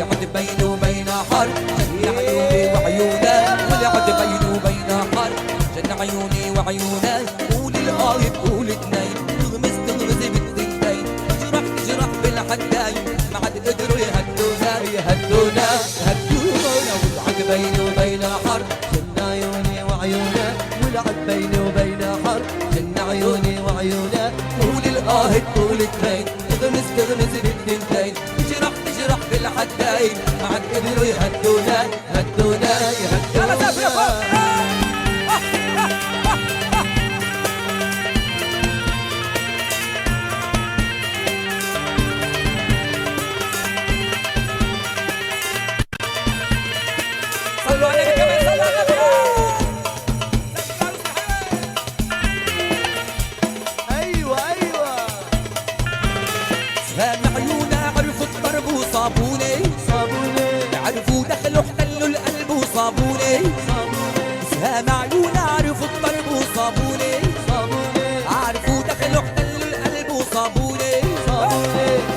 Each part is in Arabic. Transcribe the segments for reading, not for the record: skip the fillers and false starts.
ولعد بيني وبينها حرب جن عيوني وعيونه ولعد بيني وبينها حرب جن عيوني وعيونه قول الغايب قول اثنين تغمز بالثنتين تجرح بالحداين ما عاد قدروا يهدونا ولعد بيني وبينها حرب جن عيوني وعيونه ولعد بيني وبينها حرب جن عيوني وعيونه قول الغايب قول اثنين تغمز بالثنتين تجرح بالحداين ما عاد قدروا يهدونا صلوا عليك كمان صلوا على النبي. ايوه سهام عيونا عرفوا الضرب وصابوني عرفوا دخلوا احتلوا القلب وصابوني سهام عيونا عرفوا الضرب وصابوني عرفوا دخلوا احتلوا القلب وصابوني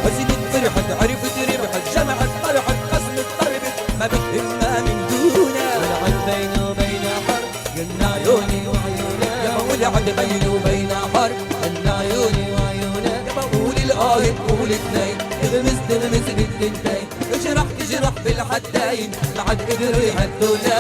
حزنت فرحت عرفت ربحت جمعت طرحت قسمت ضربت ما بتهمها من دونا ولعد بيني وبينها حرب جن عيوني وعيونها يا ولعد بيني وبينها حرب جن عيوني وعيونها يا بقول القايد قول اثنين تغمز بالثنتين تجرح بالحداين ما عاد قدروا يهدونا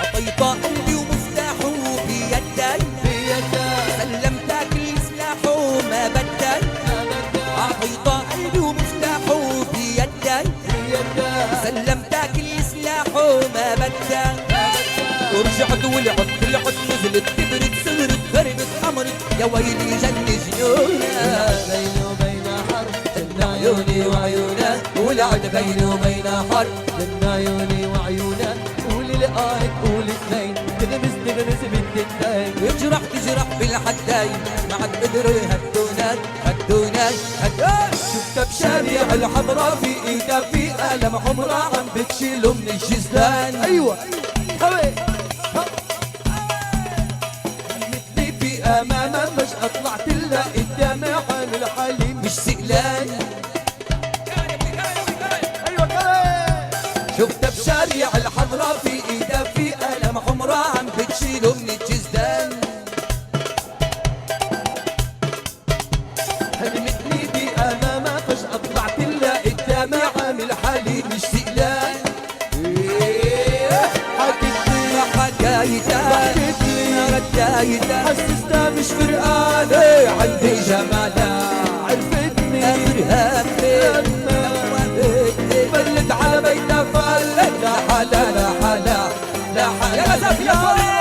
عطيت قلبي ومفتاحه بيدي سلمتك لسلاحه ما بدل عطيت قلبي ومفتاحه بيدي سلمتك لسلاحه ما بدل ورجعت ولعت نزلت كبرت صغرت غربت حمرت يا ويلي جن جنونا بيني وبينها حرب جن عيوني وعيونه ولعد بيني وبينها حرب جن عيوني وعيونه قول القايد قول اثنين تغمز بالثنتين تجرح بالحداين ما عاد قدروا يهدونا شفتها بشارع الحمراء في ايدها في قلم حمراء عم بتشيله من الجزدان ايوه مثلي في امامها فجأة طلعت لها قدامي حامل حالي مش سئلان شفتها بشارع الحمراء في ايدها في قلم حمراء عم بتشيله من الجزدان حلمتني بأمامها فجأة طلعت لها قدامي عامل حالي مش سئلان حكيتلي ردايتها حسستها مش فرقانة عندي جمالها عرفتني اخرها فلت على بيتها فلت لا حلا يا مسافي يا فريق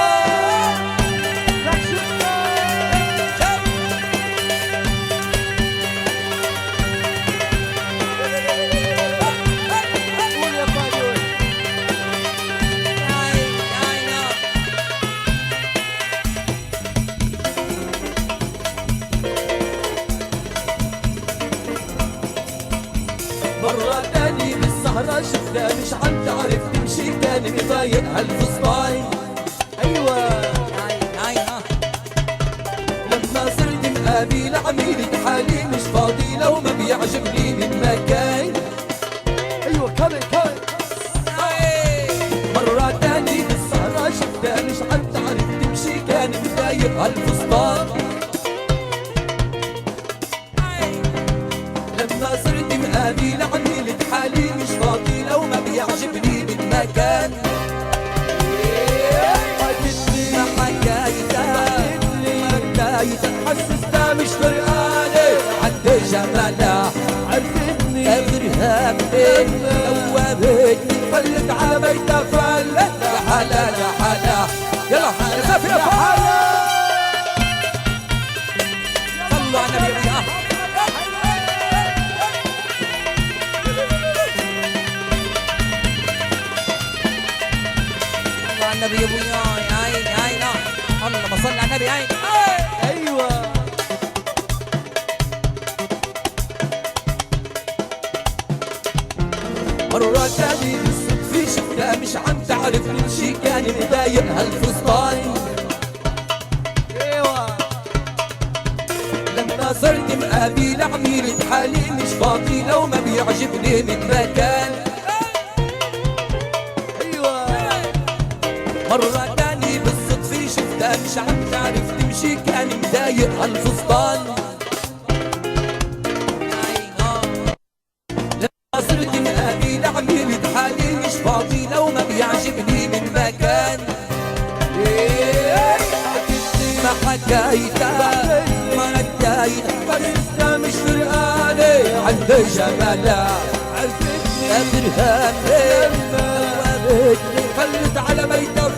مرة تاني بالسهرة شفتها مش عم تعرف تمشي تاني مضايقها الفستان ايوه لما صرت مقابل عميلة حالي مش فاضي لو ما بيعجبني من مكان ايوه كمان مرة تاني بالسهرة شفتها مش عم تعرف تمشي كان مضايقها الفستان لما صرت مقابل عميلة حالي مش فاضي لو ما بيعجبني من مكان حكايتها حسستها مش فرقانة عندي جمالها عرفتني اخرها منين دوبتني فلت على بيتها فلت لا حلا يلا نسافر يا حلا صلوا على النبي النبي ابويا عين الفستان. ايوه لما صرت مقابل عميلة حالي مش فاضي لو ما بيعجبني من مكان. ايوه مرة تاني بالصدفة شفتها مش عم تعرف تمشي كان مضايق هالفستان. لما صرت مقابل عميلة حالي مش فاضي لو ما بيعجبني من مكان. ما حكايتها ما ندايتها بس مش فرقاني عندي جمالها عرفتني برهاني خلت على بيتها